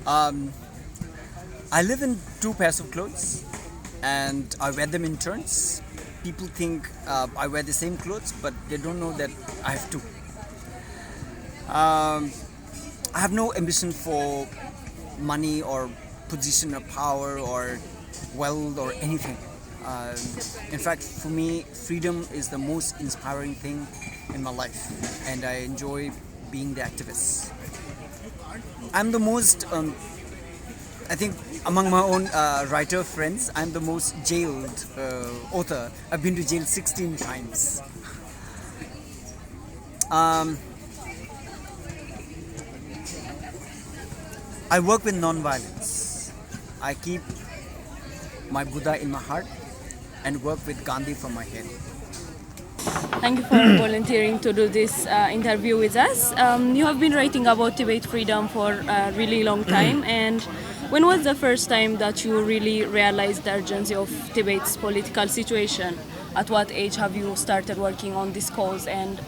Um, I live in two pairs of clothes and I wear them in turns. People think I wear the same clothes, but they don't know that I have two. Um, I have no ambition for money or position or power or wealth or anything. Um, in fact, for me, freedom is the most inspiring thing in my life, and I enjoy being the activist. I'm the most, I think, among my own writer friends, I'm the most jailed author. I've been to jail 16 times. Um, I work with non-violence. I keep my Buddha in my heart and work with Gandhi from my head. Thank you for volunteering to do this interview with us. You have been writing about Tibet freedom for a really long time, and when was the first time that you really realized the urgency of Tibet's political situation? At what age have you started working on this cause and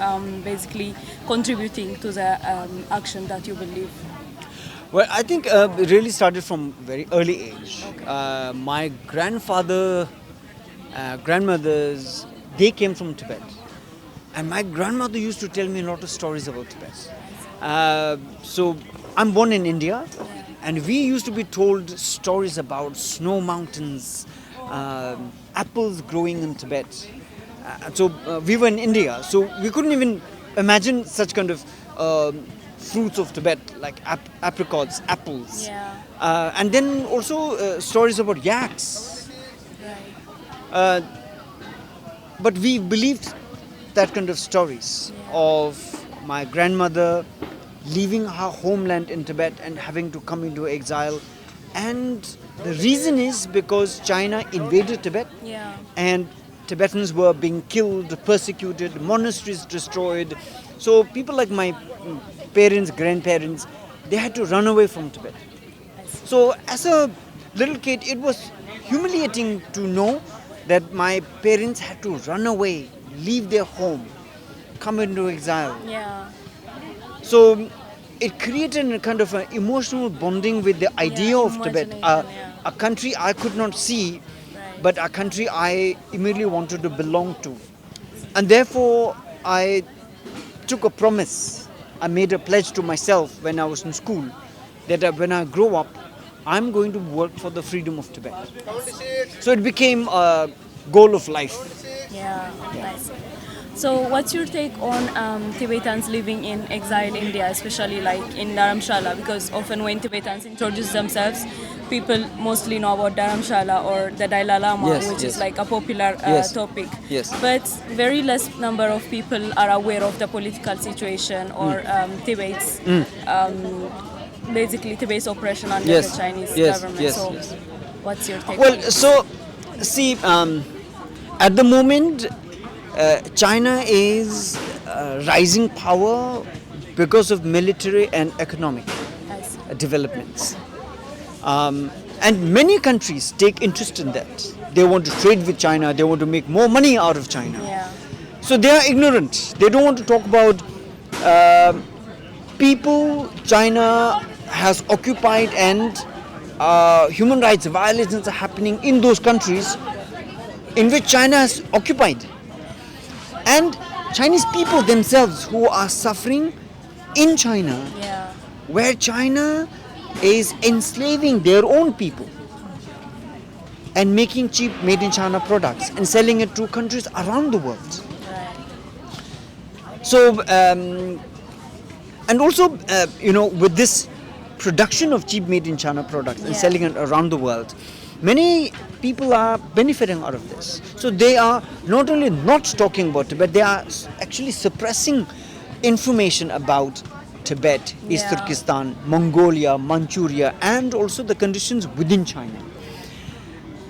basically contributing to the action that you believe? Well, I think it really started from very early age. Okay. My grandfather, grandmothers, they came from Tibet. And my grandmother used to tell me a lot of stories about Tibet. So I'm born in India, and we used to be told stories about snow mountains, apples growing in Tibet. We were in India, so we couldn't even imagine such kind of fruits of Tibet, like apricots, apples. Yeah. And then also stories about yaks. Right. But we believed that kind of stories of my grandmother leaving her homeland in Tibet and having to come into exile. And the reason is because China invaded Tibet, Yeah. and Tibetans were being killed, persecuted, monasteries destroyed. So people like my parents, grandparents, they had to run away from Tibet. So as a little kid, it was humiliating to know that my parents had to run away, leave their home, come into exile. Yeah. So it created a kind of an emotional bonding with the idea of Tibet, imagination, a country I could not see, Right. but a country I immediately wanted to belong to. And therefore, I took a promise. I made a pledge to myself when I was in school that when I grow up, I'm going to work for the freedom of Tibet. So it became a goal of life. Yeah, nice. So, what's your take on Tibetans living in exile India, especially like in Dharamshala? Because often when Tibetans introduce themselves, people mostly know about Dharamshala or the Dalai Lama, Yes, which yes. is like a popular Yes. topic. Yes. But very less number of people are aware of the political situation or Tibet's basically Tibet's oppression under Yes, the Chinese yes, government. yes, So, yes. what's your take? Well, on this? so see, at the moment, China is rising power because of military and economic I see. developments. And many countries take interest in that. They want to trade with China, they want to make more money out of China. Yeah. So they are ignorant. They don't want to talk about people China has occupied, and human rights violations are happening in those countries in which China has occupied. And Chinese people themselves who are suffering in China, Yeah. where China is enslaving their own people and making cheap made in China products and selling it to countries around the world. Right. So, and also, with this production of cheap made in China products and Yeah. selling it around the world, many people are benefiting out of this. So they are not only not talking about Tibet, they are actually suppressing information about Tibet, East Yeah. Turkestan, Mongolia, Manchuria, and also the conditions within China.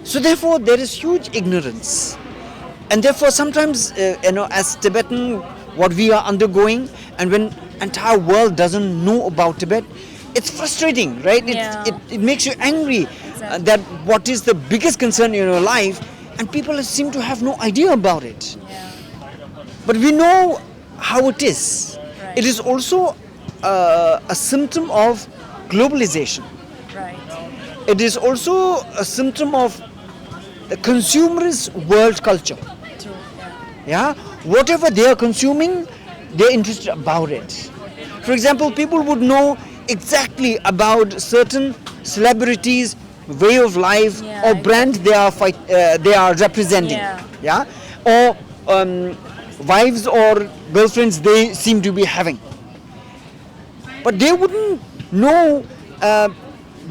So therefore, there is huge ignorance, and therefore sometimes, as Tibetan, what we are undergoing, and when entire world doesn't know about Tibet, it's frustrating, right? Yeah. It makes you angry Exactly. that what is the biggest concern in your life, and people seem to have no idea about it. Yeah. But we know how it is. Right. It is also a symptom of globalization. Right. It is also a symptom of the consumerist world culture. True. Yeah, Yeah. whatever they are consuming, they're interested about it. For example, people would know exactly about certain celebrities' way of life Yeah, or brand they are representing. Yeah. Or wives or girlfriends they seem to be having. But they wouldn't know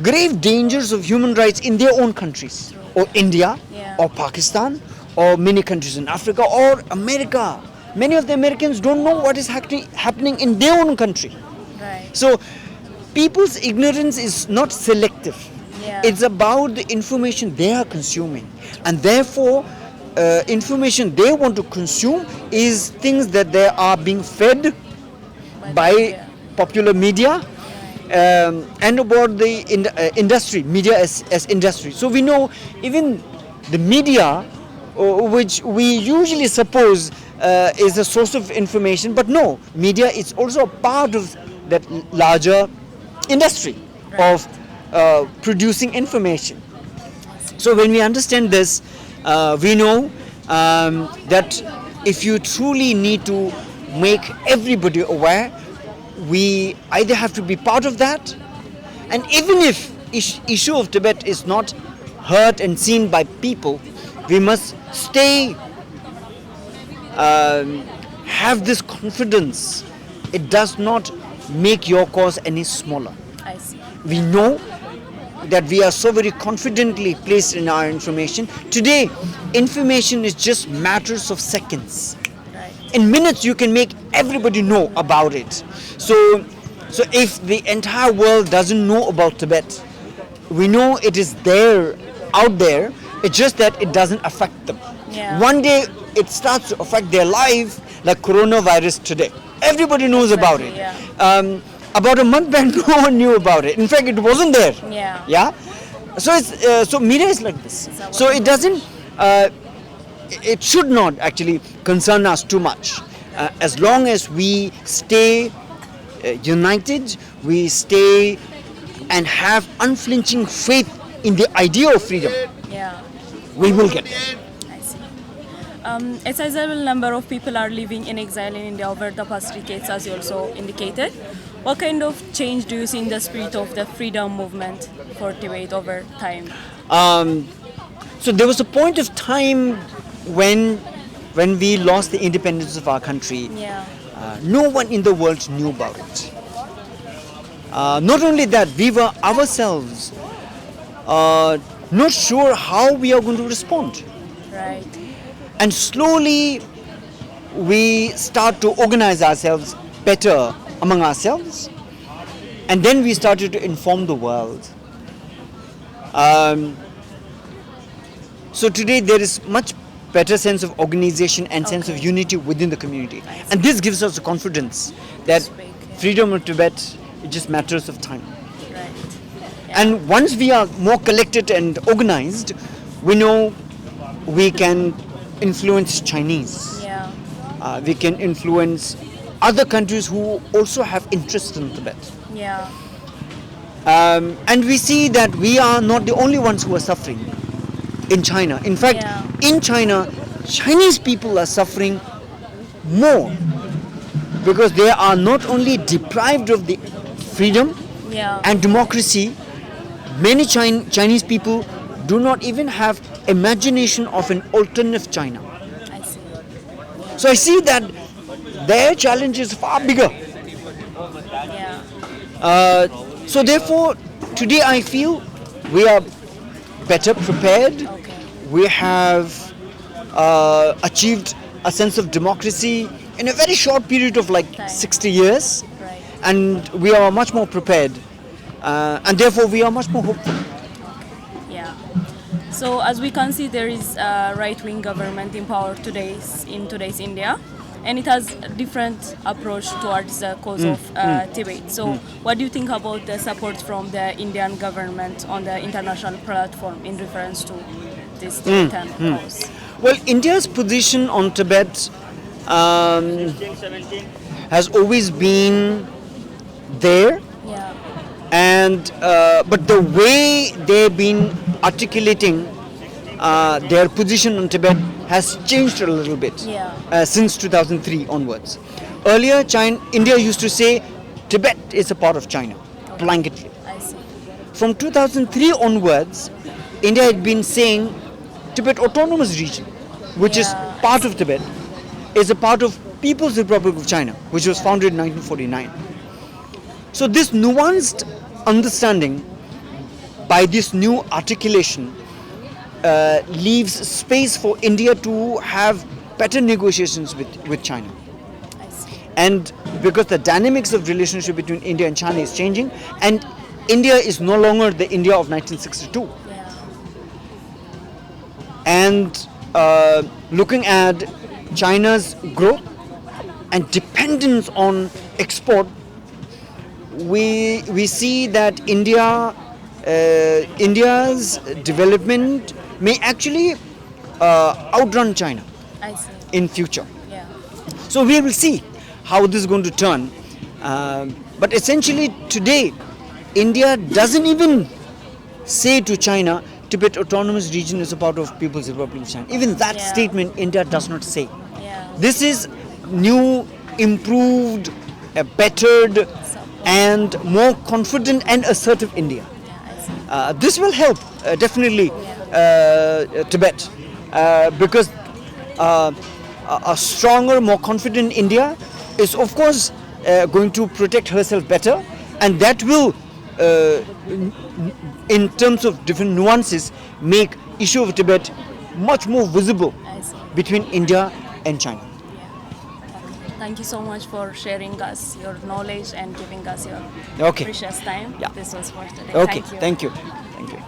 grave dangers of human rights in their own countries, or India, Yeah. or Pakistan, or many countries in Africa, or America. Many of the Americans don't know what is happening in their own country. Right. So, people's ignorance is not selective. Yeah. It's about the information they are consuming, and therefore, information they want to consume is things that they are being fed by Yeah. popular media, and about the industry, media as industry. So we know even the media, which we usually suppose is a source of information, but no, media is also a part of that larger industry of producing information. So when we understand this, we know that if you truly need to make everybody aware, we either have to be part of that, and even if issue of Tibet is not heard and seen by people, we must stay have this confidence. It does not make your cause any smaller. I see. We know that we are so very confidently placed in our information. Today, information is just matters of seconds. Right. In minutes you can make everybody know about it. So if the entire world doesn't know about Tibet, we know it is there, out there. It's just that it doesn't affect them. Yeah. One day it starts to affect their life, like coronavirus today. Everybody knows about it. Exactly, About a month back, no one knew about it. In fact, it wasn't there. Yeah. Yeah. So it's so media is like this. So it doesn't. It should not actually concern us too much, as long as we stay united, we stay and have unflinching faith in the idea of freedom. Yeah. We will get there. I see. A sizable number of people are living in exile in India over the past decades, as you also indicated. What kind of change do you see in the spirit of the freedom movement for Tibet over time? So there was a point of time when we lost the independence of our country. Yeah. No one in the world knew about it. Not only that, we were ourselves not sure how we are going to respond. Right. And slowly we start to organize ourselves better among ourselves, and then we started to inform the world. So today there is much better sense of organization and sense of unity within the community, and this gives us the confidence that freedom of Tibet is just matters of time. Right. And once we are more collected and organized, we know we can influence Chinese. Yeah. We can influence other countries who also have interest in Tibet. Yeah. And we see that we are not the only ones who are suffering in China. In fact, in China, Chinese people are suffering more because they are not only deprived of the freedom and democracy. Many Chinese people do not even have imagination of an alternative China. I see. So I see that their challenge is far bigger. Yeah. So therefore, today I feel we are better prepared. Okay. We have achieved a sense of democracy in a very short period of like 60 years. Right. And we are much more prepared. And therefore we are much more hopeful. Yeah. So as we can see, there is a right-wing government in power in today's India, and it has a different approach towards the cause of Tibet. So what do you think about the support from the Indian government on the international platform in reference to this Tibetan cause? Well, India's position on Tibet has always been there. Yeah. and but the way they've been articulating their position on Tibet has changed a little bit since 2003 onwards. Earlier, India used to say Tibet is a part of China, blanketly. I see. From 2003 onwards, India had been saying Tibet Autonomous Region, which is part of Tibet, is a part of People's Republic of China, which was founded in 1949. So this nuanced understanding by this new articulation leaves space for India to have better negotiations with China. I see. And because the dynamics of relationship between India and China is changing, and India is no longer the India of 1962. Yeah. And looking at China's growth and dependence on export, we see that India's development may actually outrun China I see. in future. Yeah. So we will see how this is going to turn. But essentially today, India doesn't even say to China, Tibet Autonomous Region is a part of People's Republic of China. Even that statement India does not say. Yeah. This is new, improved, bettered, and more confident and assertive India. I see. This will help definitely Tibet because a stronger, more confident India is of course going to protect herself better, and that will in terms of different nuances make issue of Tibet much more visible I see. between India and China. Thank you so much for sharing us your knowledge and giving us your Okay. precious time. Yeah. This was for today. Okay, Thank you. thank you.